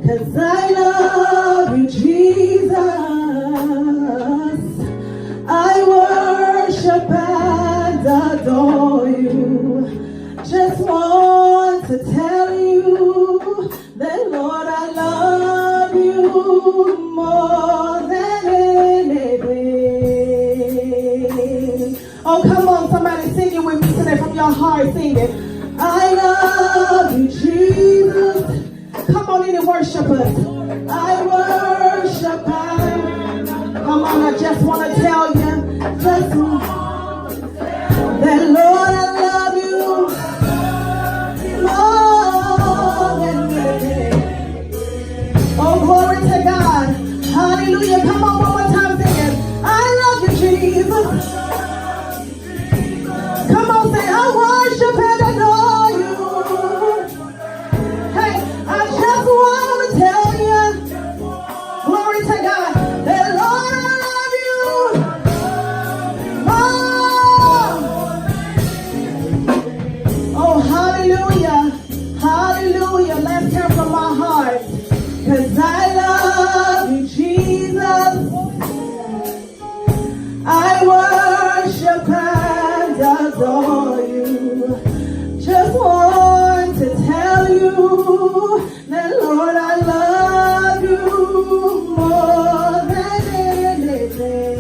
'cause I love you, Jesus. I worship and adore you. Just want to tell you that, Lord, I love you more than anything. Oh, come on, somebody sing it with me today from your heart. Sing it. I love you, Jesus. Come on in and worship us. I worship and come on, I just want to tell you, just that, Lord, I love you more than anything. Oh, glory to God. Hallelujah. Come on, one more time, sing it. I love you, Jesus. Come on, say, I worship and adore you. Hey, I just want to tell you, glory to God, that, Lord, I love you more. Oh, hallelujah. Hallelujah. Let's hear from my heart. 'Cause I love you, Jesus. I worship and adore you. Just want to tell you that, Lord, I love you more than anything.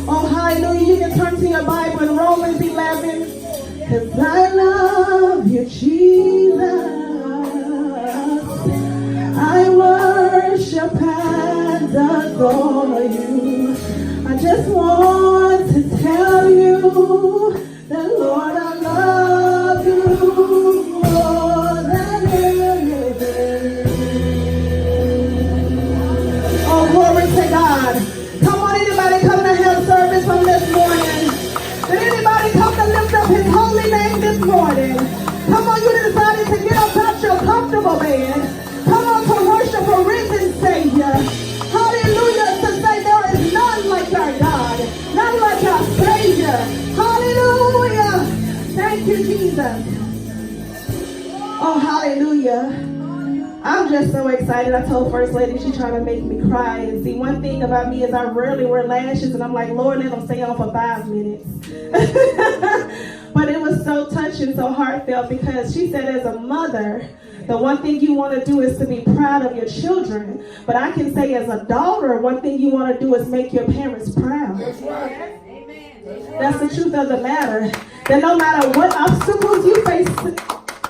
Oh, hallelujah. You can turn to your Bible in Romans 11. 'Cause I love you, Jesus. I worship and adore you. I just want to tell you that, Lord, I love you more than anything. Oh, glory to God. Come on, anybody come to have service from this morning? Did anybody come to lift up his holy name this morning? Come on, you decided to get up out your comfortable bed. Come on to worship a risen Savior. Hallelujah. To say there is none like our God. None like our Savior. Hallelujah. Thank you, Jesus. Oh, hallelujah. I'm just so excited. I told First Lady she's trying to make me cry. And see, one thing about me is I rarely wear lashes. And I'm like, Lord, let them stay on for 5 minutes. But it was so touching, so heartfelt, because she said as a mother, the one thing you want to do is to be proud of your children. But I can say as a daughter, one thing you want to do is make your parents proud. That's right. That's the truth of the matter. That no matter what obstacles you face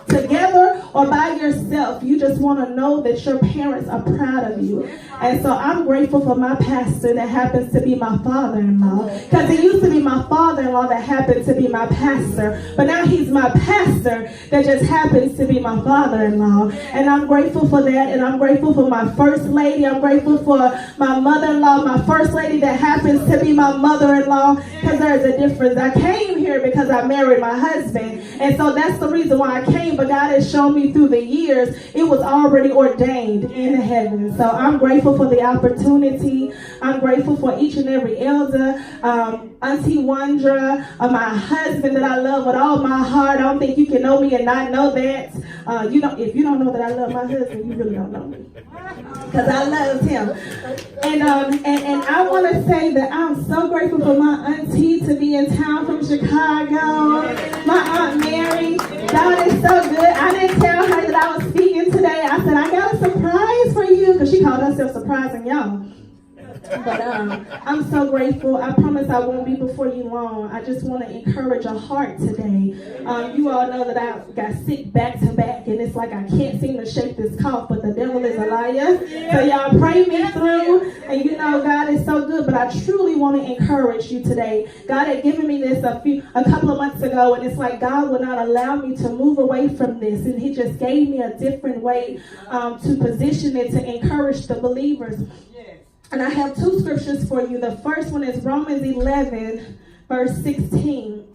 together or by yourself, you just want to know that your parents are proud of you. And so I'm grateful for my pastor that happens to be my father-in-law, because it used to be my father-in-law that happened to be my pastor, but now he's my pastor that just happens to be my father-in-law. And I'm grateful for that. And I'm grateful for my first lady. I'm grateful for my mother-in-law, my first lady that happens to be my mother-in-law, because there's a difference. I came here because I married my husband, and so that's the reason why I came. But God has shown me through the years it was already ordained in heaven. So I'm grateful for the opportunity. I'm grateful for each and every elder, Auntie Wandra, my husband that I love with all my heart. I don't think you can know me and not know that. If you don't know that I love my husband, you really don't know me, because I love him. And I want to say that I'm so grateful for my auntie to be in town from Chicago. My Aunt Mary, God is so good. I didn't tell her that I was speaking today. I said, I got a surprise for you, because she called herself surprising y'all. But I'm so grateful. I promise I won't be before you long. I just want to encourage a heart today. You all know that I got sick back to back, and it's like I can't seem to shake this cough, but the devil is a liar. So y'all pray me through. And you know, God is so good, but I truly want to encourage you today. God had given me this a couple of months ago, and it's like God would not allow me to move away from this, and he just gave me a different way to position it, to encourage the believers. And I have two scriptures for you. The first one is Romans 11, verse 16.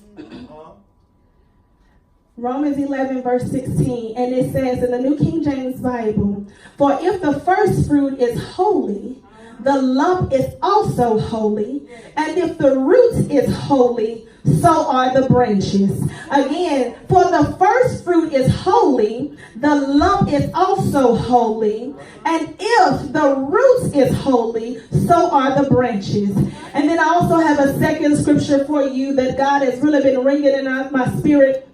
Romans 11, verse 16. And it says in the New King James Bible, for if the first fruit is holy, the lump is also holy. And if the root is holy, so are the branches. Again, for the first fruit is holy, the lump is also holy. And if the root is holy, so are the branches. And then I also have a second scripture for you that God has really been ringing in my spirit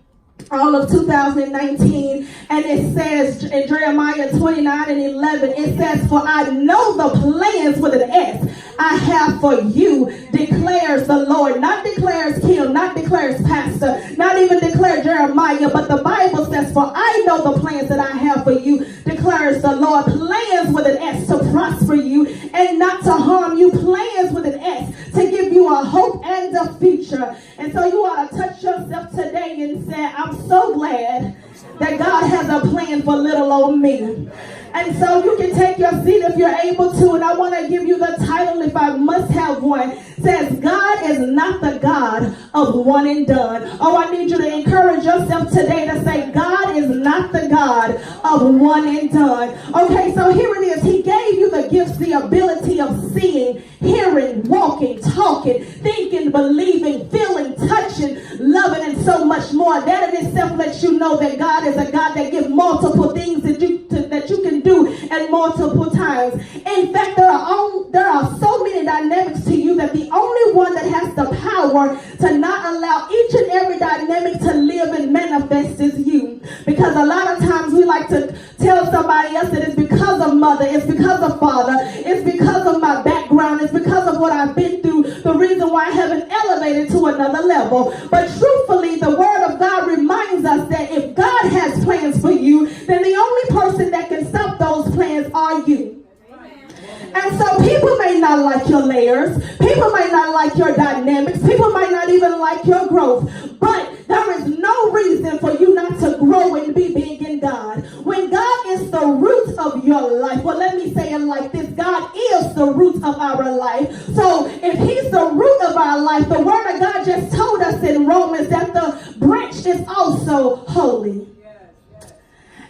all of 2019, and it says in Jeremiah 29:11, it says, "For I know the plans," with an S, "I have for you, declares the Lord." Not declares Kim, not declares Pastor, not even declare Jeremiah, but the Bible says, "For I know the plans that I have for you, declares the Lord." Plans with an S, to prosper you and not to harm you. Plans with an S, to give you a hope and a future. And so you ought to touch yourself today and say, "I'm so glad that God has a plan for little old me." And so you can take your seat if you're able to, and I want to give you the title, if I must have one. It says, "God is not the God of one and done." Oh, I need you to encourage yourself today to say, "God is not the God of one and done." Okay, so here it is. He gave you the gifts, the ability of seeing, hearing, walking, talking, thinking, believing, feeling, touching, loving, and so much more. That in itself lets you know that God is a God that gives multiple things that you can do at multiple times. In fact, there are so many dynamics to you that the only one that has the power to not allow each and every dynamic to live and manifest is you. Because a lot of times we like to tell somebody else that it's because of mother, it's because of father, it's because of my background, it's because of what I've been through, the reason why I haven't elevated to another level. But truthfully, the word of God reminds us that if God has plans for you, then the only person that can stop those plans are you. And so people may not like your layers, people might not like your dynamics, people might not even like your growth, but there is no reason for you not to grow and be big in God. When God is the root of your life, well, let me say it like this: God is the root of our life. So if he's the root of our life, the word of God just told us in Romans that the branch is also holy.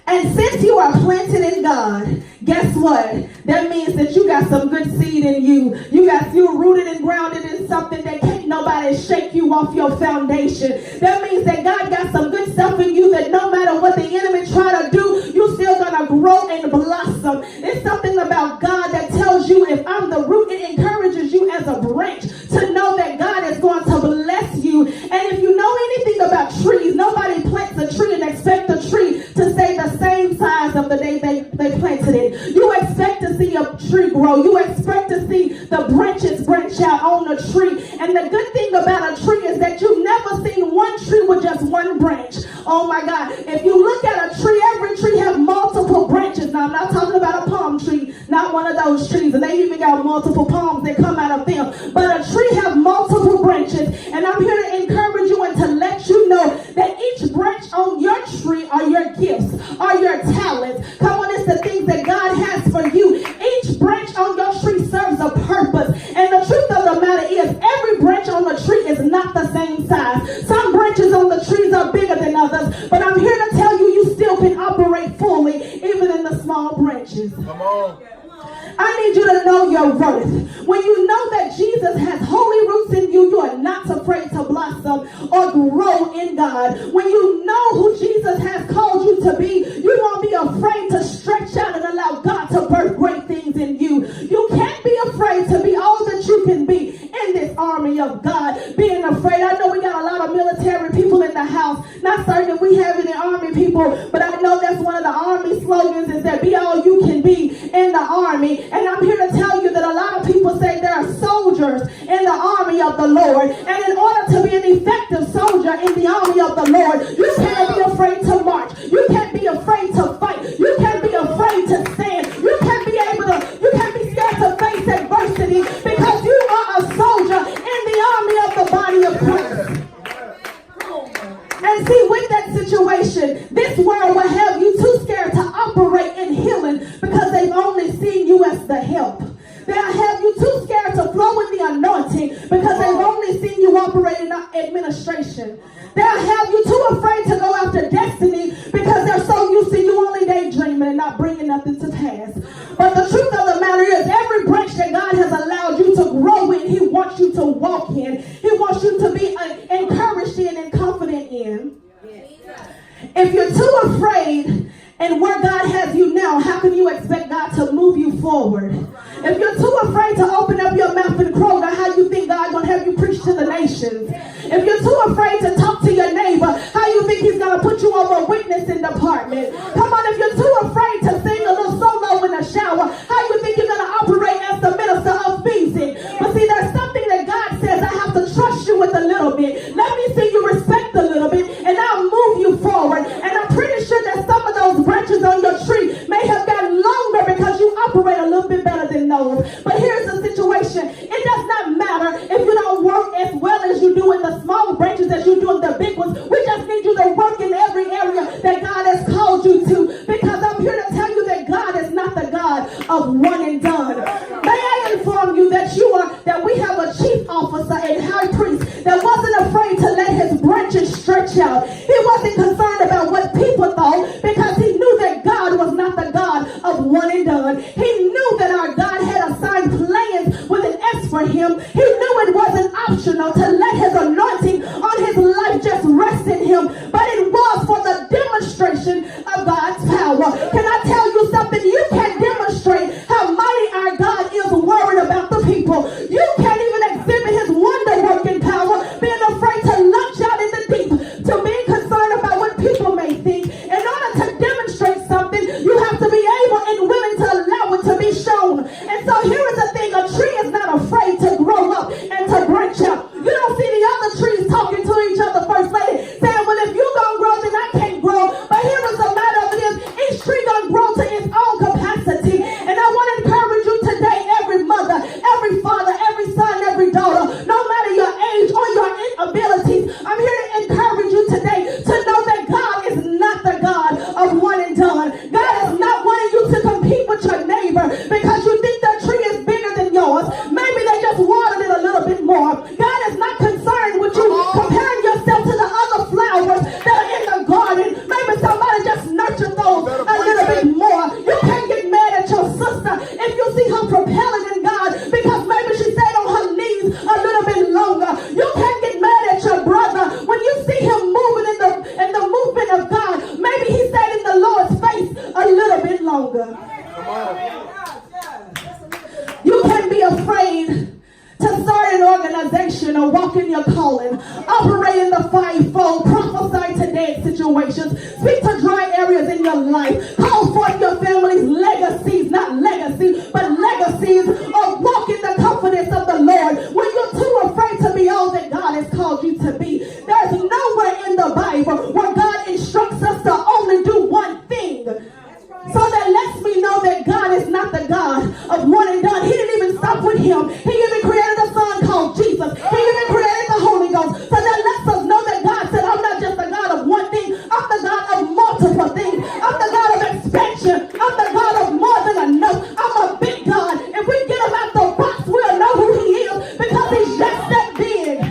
And since you are planted in God, guess what? That means that you got some good seed in you. You're rooted and grounded in something that can't nobody shake you off your foundation. That means that God got some good stuff in you that no matter what the enemy try to do, you're still gonna grow and blossom. It's something about God that tells you, if I'm the root, it encourages you as a branch to know that God is going to bless you. And if you know anything about trees, nobody plants a tree and expect the tree to stay the same size of the day they planted it. You expect to see a tree grow. You expect to see the branches branch out on the tree. And the good thing about a tree is that you've never seen one tree with just one branch. Oh my God. If you look at a tree, every tree has multiple branches. Now, I'm not talking about a palm tree, not one of those trees. And they even got multiple palms that come out of them. But a tree has multiple branches. And I'm here to encourage you and to let you know that each branch on your tree are your gifts, are your talents. Come on, it's the things that God has for you. Each branch on your tree serves a purpose. And the truth of the matter is, every branch on the tree is not the same size. Some branches on the trees are bigger than others. But I'm here to tell you, you still can operate fully, even in the small branches. Come on. I need you to know your worth. When you know that Jesus has holy roots in you, you are not afraid to blossom or grow in God. When you know who Jesus has called you to be, you won't be afraid to stretch out and allow God to birth great things in you. You can't be afraid to be all that you can be in this army of God. Being afraid. I know we got a lot of military people in the house. Not certain that we have any army people, but I know that's one of the army slogans, is that be all you can be in the army. And I'm here to tell you that a lot of people say there are soldiers in the army of the Lord. And in order to be an effective soldier in the army of the Lord, you can't be afraid to march. You can't be afraid to fight. You can't be afraid to stand. You can't be scared to face adversity, because you are a soldier in the army of the body of Christ. And see, with that situation, this world will have you too scared to operate in healing because they've only seen you as the help. They'll have you too scared to flow in the anointing because they've only seen you operate in administration. They'll have you too afraid to go after destiny because they're so used to you only daydreaming and not bringing nothing to pass. But the truth of the matter is, every branch that God wants you to walk in. He wants you to be encouraged in and confident in. If you're too afraid and where God has you now, how can you expect God to move you forward? If you're too afraid to open up your mouth and Kroger, how you think God's going to have you preach to the nations? If you're too afraid to talk to your neighbor, how you think he's going to put you over a witnessing department? Come on, if you're too afraid to sing a little solo in the shower, how you think you're going to operate as the minister of music? But see, there's something that God says, I have to trust you with a little bit. Let me see you respect a little bit, and I'll move you forward. And I'm pretty sure that some of those branches on your tree may have gotten longer because you operate a little bit better than those. But here's the situation. It does not matter if you don't work as well as you do in the small branches as you do in the big ones. We just need you to work in every area that God has called you to, because I'm here to tell you that God is not the God of one and done. May I inform you that we have a chief officer and high priest that wasn't afraid to let his branches stretch out. He wasn't concerned about what people thought, because he knew that God was not the God of one and done. He knew that our God had assigned plans with an S for him. He knew it wasn't optional to let his anointing on his life just rest in him, but it was for the demonstration of God's power. Can I tell you something? You can demonstrate how mighty our God is worried about the people. You can't even exhibit his wonder-working power being afraid to launch out in the deep, to being concerned about what people may think. In order to demonstrate something, you have to be able and willing to allow it to be shown. And so here is the thing. A tree is not afraid to grow up and to branch out. You don't see the other trees talking to each other, First Lady, saying, well, if you gonna grow, then I can't grow. But here is the matter of it is, each tree gonna grow to its own capacity. And I want to encourage you today, every mother, every father, every son, every daughter, no matter your age or your inabilities, I'm here to encourage you today to know that God is not the God of one and done. God is not wanting you to compete with your neighbor because you think the tree is bigger than yours. Maybe they just watered it a little bit more. God is not concerned with you comparing yourself to the other flowers that are in the garden. Maybe somebody just nurtured those a little bit more. You can't get mad at your sister if you see her propelling in God because maybe she stayed on her knees a little bit longer. You can't get mad at your brother when you see him moving in the movement of God. Maybe he stayed in the Lord's face a little bit longer. You can't be afraid to start an organization or walk in your calling, operate in the fivefold, prophesy to dead situations, speak to dry areas in your life, call forth your family's legacies, not legacy, but legacies, or walk in the confidence of the Lord when you're too afraid to be all that God has called you to be. There's nowhere in the Bible where God instructs us to only do one thing. So that lets me know that God is not the God of one and done. He didn't even stop with him. He even created a son called Jesus. He even created the Holy Ghost. So that lets us know that God said, I'm not just the God of one thing. I'm the God of multiple things. I'm the God of expansion. I'm the God of more than enough. I'm a big God. If we get him out the box, we'll know who he is because he's just that big.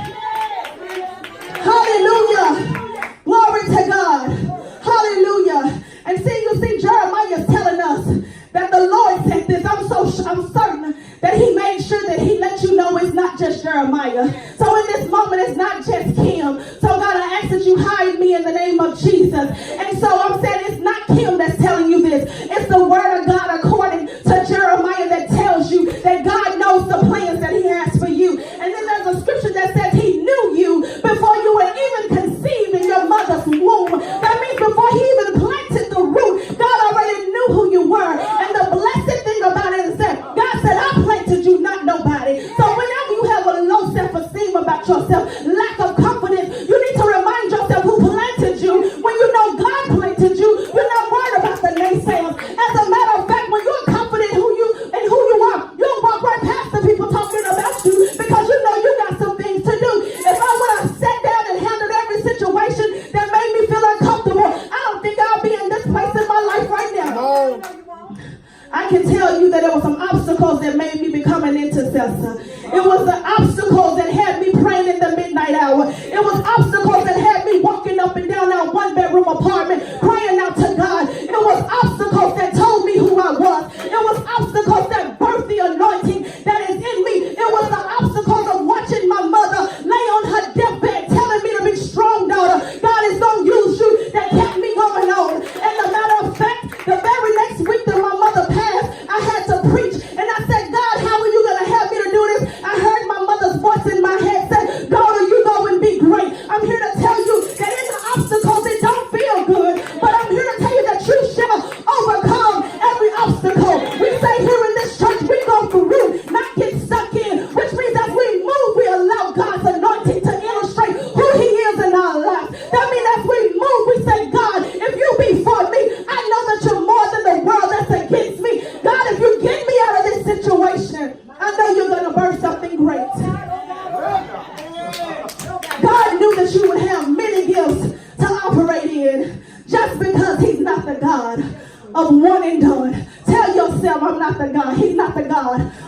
Hallelujah. Glory to God. Hallelujah. And you see, Jeremiah is telling us that the Lord said this. I'm certain that he made sure that he let you know it's not just Jeremiah. So in this moment, it's not just Kim. So God, I ask that you hide me in the name of Jesus. And so I'm saying it's not Kim that's telling you this. It's the word of God according to Jeremiah that tells you that God knows the plans that he has for you. And then there's a scripture that says he knew you before you were even conceived in your mother's womb. That means before he even planted the root, God already knew who you were. And the blessed thing about it is that God said, I planted you, not nobody. So whenever you have a low self-esteem about yourself, lack of confidence, you need to remind yourself who planted you. When you know God planted you, you're not worried about the naysayers. As a matter of fact, when you're confident who you are, you'll walk right past the people talking about you because you know you got some things to do. If I would have sat down and handled every situation that made me feel uncomfortable, I don't think I'll be in this place in my life right now. No. I can tell you that there were some obstacles that made me become an intercessor. It was the obstacles that had me praying in the midnight hour. It was obstacles that had me walking up and down that one-bedroom apartment crying out to God. It was obstacles that told me who I was. It was obstacles that birthed the anointing that is in me. It was the obstacles of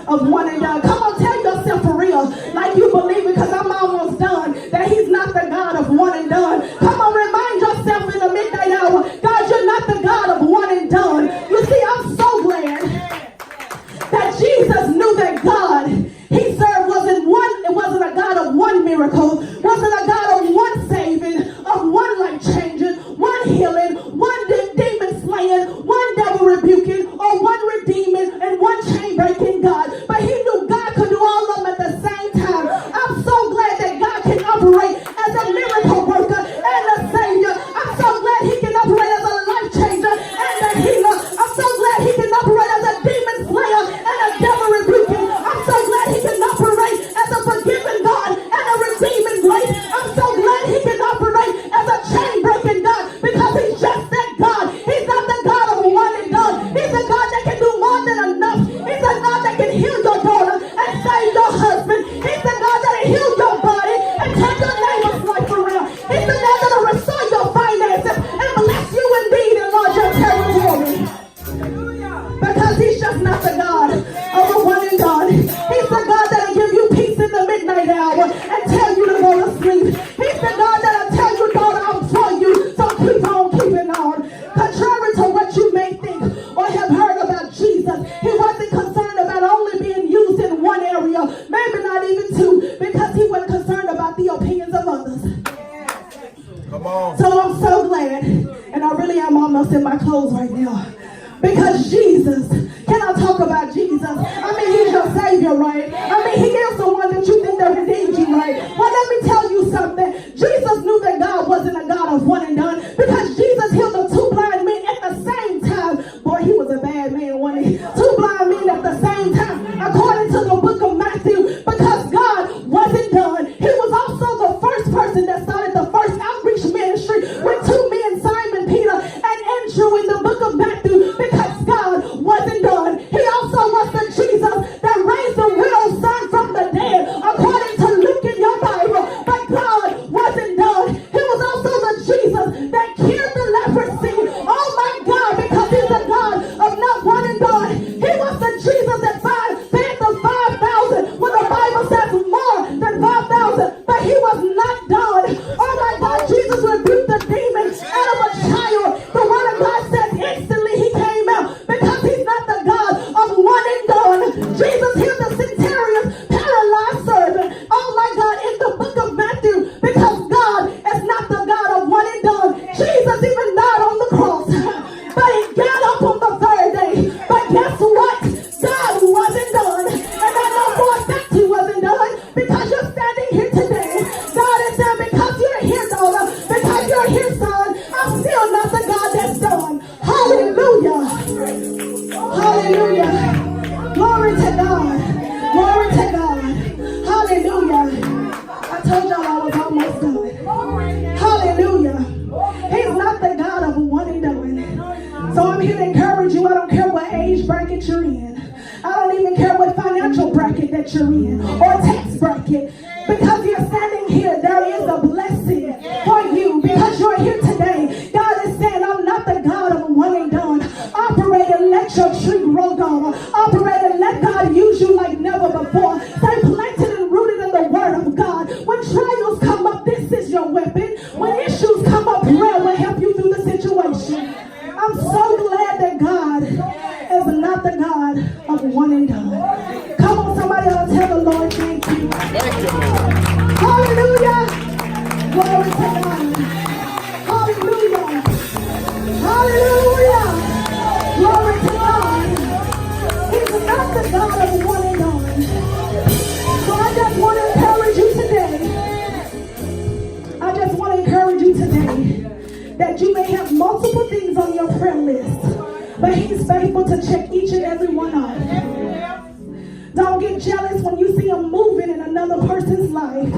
of one and done. Come on, tell yourself for real, like you believe it, because I'm almost done, that he's not the God of one and done. Come on, remind yourself in the midnight hour, God, you're not the God of one and done. You see, I'm so glad that Jesus knew that God he served wasn't a God of one miracle, wasn't a God of one saving, of one life changing, one healing, one demon slaying, one devil rebuking, or one redeeming, and one chain breaking God. But he knew God could do all of them at the same time. I'm so glad that God can operate as a miracle worker and a savior. I'm so glad he can operate as a life changer and a healer. I'm so glad he can operate as a demon slayer and a devil rebuking. I'm so glad he can operate as a forgiving God and a redeeming grace. I'm so glad he can operate as a chain breaking God, because he's just that God. He's not the God of one and done. He's a God that can do more than enough. He's a God that can heal your daughter and save your husband. He's the God that can heal your body and turn your neighbor's life around. He's the God that will restore your finances and bless you indeed and enlarge your territory. Because he's just not the God of a one and done. He's the God that'll give you peace in the midnight hour and tell you to go to sleep. He's the God that'll tell you, daughter, I'm for you, so keep on keeping on. Contrary to what you may think or have heard about Jesus, he wasn't concerned about only being used in one area, maybe not even two, because he wasn't concerned about the opinions of others. Come on. So I'm so glad, and I really am almost in my clothes right now, because Jesus, can I talk about Jesus? I mean, he's your savior, right? I mean, he is the one that you think that redeemed you, right? Well, let me tell you something. Jesus knew that God wasn't a God of one and done, because Jesus healed the two blind men at the same time. Boy, he was a bad man, wasn't he? Two blind men at the same time, according to the book of Matthew, because God wasn't done. He was also the first person that started the first outreach ministry with two men, Simon Peter and Andrew, in the book of Matthew, because God wasn't done. He also was the Jesus that raised the widow's son from the dead, according to Luke in your Bible. But God wasn't done. He was also the Jesus that cured the leprosy. Oh my God, because he's the God of not one and done. He was the Jesus that fed the 5,000 when the Bible says more than 5,000. But he was not done. Oh my God, Jesus rebuked the demons out of a child. The word of God says instantly he came out, because he's not the God of one and done. Jesus healed the centurion's paralyzed servant. Oh my God, in the book of Matthew, because God is not the God of one and done. Jesus even died on the cross, but he got up on the third day. But guess what? God wasn't done. And I know for a fact he wasn't done, because you're standing here today. God is saying, because you're here, daughter, because you're here, son, I'm still not the God that's done. Hallelujah. Hallelujah. Glory to God. Glory to God. Hallelujah. I told y'all I was almost done. Hallelujah. He's not the God of a one and done. So I'm here to encourage you. I don't care what age bracket you're in. I don't even care what financial bracket that you're in or tax bracket. Because you're standing here, there is a blessing for you, because you're here today. God is saying, I'm not the God of a one and done. Operate and let your tree grow, daughter. Operate and let God use you like never before. Stay planted and rooted in the word of God. When trials come up, this is your weapon. When issues come up, prayer will help you through the situation. I'm so glad that God is not the God of one and done. Come on, somebody ought to tell the Lord thank you. Thank you, Lord. Hallelujah. Glory to God. Hallelujah. Hallelujah. Glory to God. He's not the God of one and done. So I just want to encourage you today. I just want to encourage you today that you may have multiple things on your prayer list, but he's faithful to check each and every one off. Don't get jealous when you see him moving in another person's life.